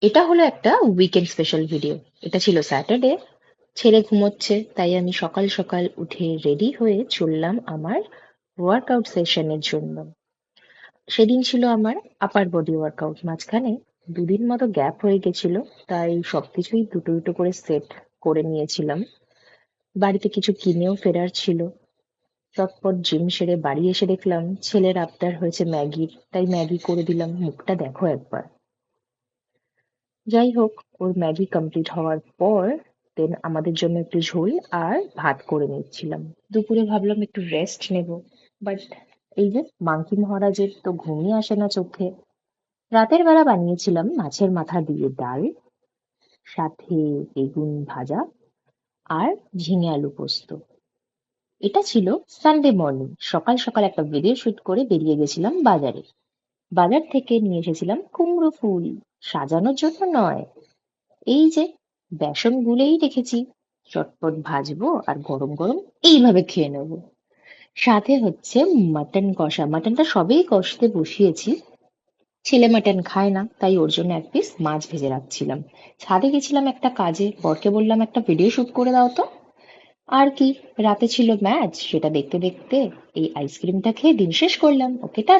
এটা হলো একটা উইকেন্ড স্পেশাল ভিডিও। এটা ছিল স্যাটারডে। ছেলে ঘুমোচ্ছে, তাই আমি সকাল সকাল উঠে রেডি হয়ে চললাম আমার ওয়ার্কআউট সেশনের জন্য। সেদিন ছিল আমার আপার বডি ওয়ার্কআউট। মাঝখানে দুদিন মতো গ্যাপ হয়ে গেছিল, তাই সবকিছুই দুটো দুটো করে সেট করে নিয়েছিলাম। বাড়িতে কিছু কিনেও ফেরার ছিল। চটপট জিম সেরে বাড়ি এসে দেখলাম ছেলের আবদার হয়েছে ম্যাগির, তাই ম্যাগি করে দিলাম। মুখটা দেখো একবার। যাই হোক, ওর ম্যাগি কমপ্লিট হওয়ার পর দেন আমাদের জন্য একটু ঝোল আর ভাত করে নিচ্ছিলাম। দুপুরে ভাবলাম একটু রেস্ট নেব, বাট এই যে মাংকি মহারাজের তো ঘুমই আসে না চোখে। রাতের বেলা বানিয়েছিলাম মাছের মাথা দিয়ে ডাল, সাথে বেগুন ভাজা আর ঝিঙে আলু পোস্ত। এটা ছিল সানডে মর্নিং। সকাল সকাল একটা ভিডিও শুট করে বেরিয়ে গেছিলাম বাজারে। বাজার থেকে নিয়ে এসেছিলাম কুমড়ো ফুল। সাজানোর জন্য নয়, এই যে বেসন গুলেই রেখেছি, চটপট ভাজবো আর গরম গরম এইভাবে খেয়ে নেবো। সাথে হচ্ছে মাটন কষা। মাটনটা সবেই কষতে বসিয়েছি। ছেলে মাটন খায় না, তাই ওর জন্য এক পিস মাছ ভেজে রাখছিলাম। ছাদে গেছিলাম একটা কাজে, বরকে বললাম একটা ভিডিও শুট করে দাও তো। আর কি, রাতে ছিল ম্যাচ, সেটা দেখতে দেখতে এই আইসক্রিমটা খেয়ে দিন শেষ করলাম। ওকে, টা